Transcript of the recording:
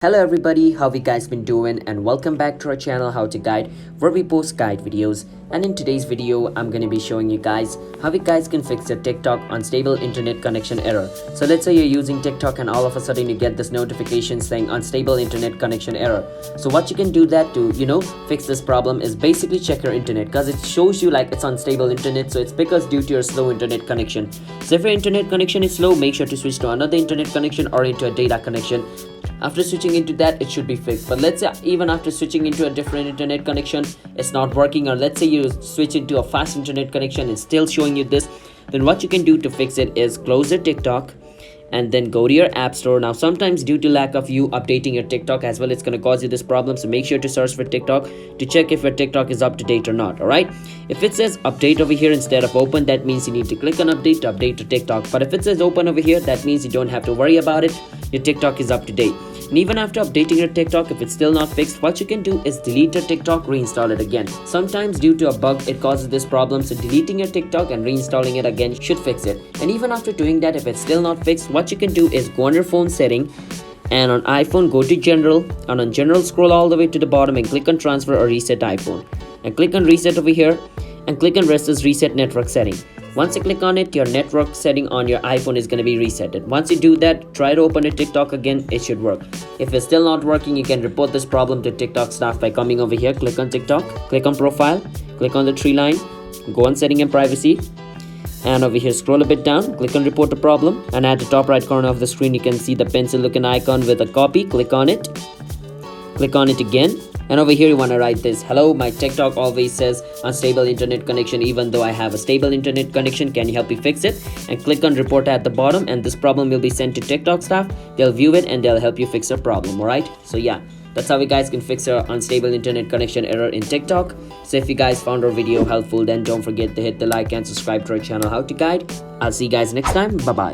Hello everybody, how you guys been doing, and welcome back to our channel How to Guide, where we post guide videos. And in today's video I'm going to be showing you guys how you guys can fix your TikTok unstable internet connection error. So let's say you're using TikTok and all of a sudden you get this notification saying unstable internet connection error. So what you can do that to fix this problem is basically check your internet, because it shows you like it's unstable internet. So it's because due to your slow internet connection. So if your internet connection is slow, make sure to switch to another internet connection or into a data connection. After switching into that, it should be fixed. But let's say even after switching into a different internet connection, it's not working, or let's say you switch into a fast internet connection and still showing you this, then what you can do to fix it is close your TikTok and then go to your app store. Now sometimes due to lack of you updating your TikTok as well, it's going to cause you this problem. So make sure to search for TikTok to check if your TikTok is up to date or not. Alright, if it says update over here instead of open, that means you need to click on update to update your TikTok. But if it says open over here, that means you don't have to worry about it. Your TikTok is up to date. And even after updating your TikTok, if it's still not fixed, what you can do is delete your TikTok, reinstall it again. Sometimes due to a bug, it causes this problem. So deleting your TikTok and reinstalling it again should fix it. And even after doing that, if it's still not fixed, what you can do is go on your phone setting, and on iPhone go to general, and on general scroll all the way to the bottom and click on transfer or reset iPhone, and click on reset over here and click on rest as reset network setting. Once you click on it, your network setting on your iPhone is going to be resetted. Once you do that, try to open your TikTok again. It should work. If it's still not working, you can report this problem to TikTok staff by coming over here, click on TikTok, click on profile, click on the three line, go on setting and privacy, and over here scroll a bit down, click on report the problem, and at the top right corner of the screen you can see the pencil looking icon with a copy. Click on it again, and over here you want to write this: hello, my TikTok always says unstable internet connection even though I have a stable internet connection, can you help me fix it? And click on report at the bottom, and this problem will be sent to TikTok staff. They'll view it and they'll help you fix your problem. Alright, so yeah, that's how you guys can fix your unstable internet connection error in TikTok. So if you guys found our video helpful, then don't forget to hit the like and subscribe to our channel How to Guide. I'll see you guys next time. Bye bye.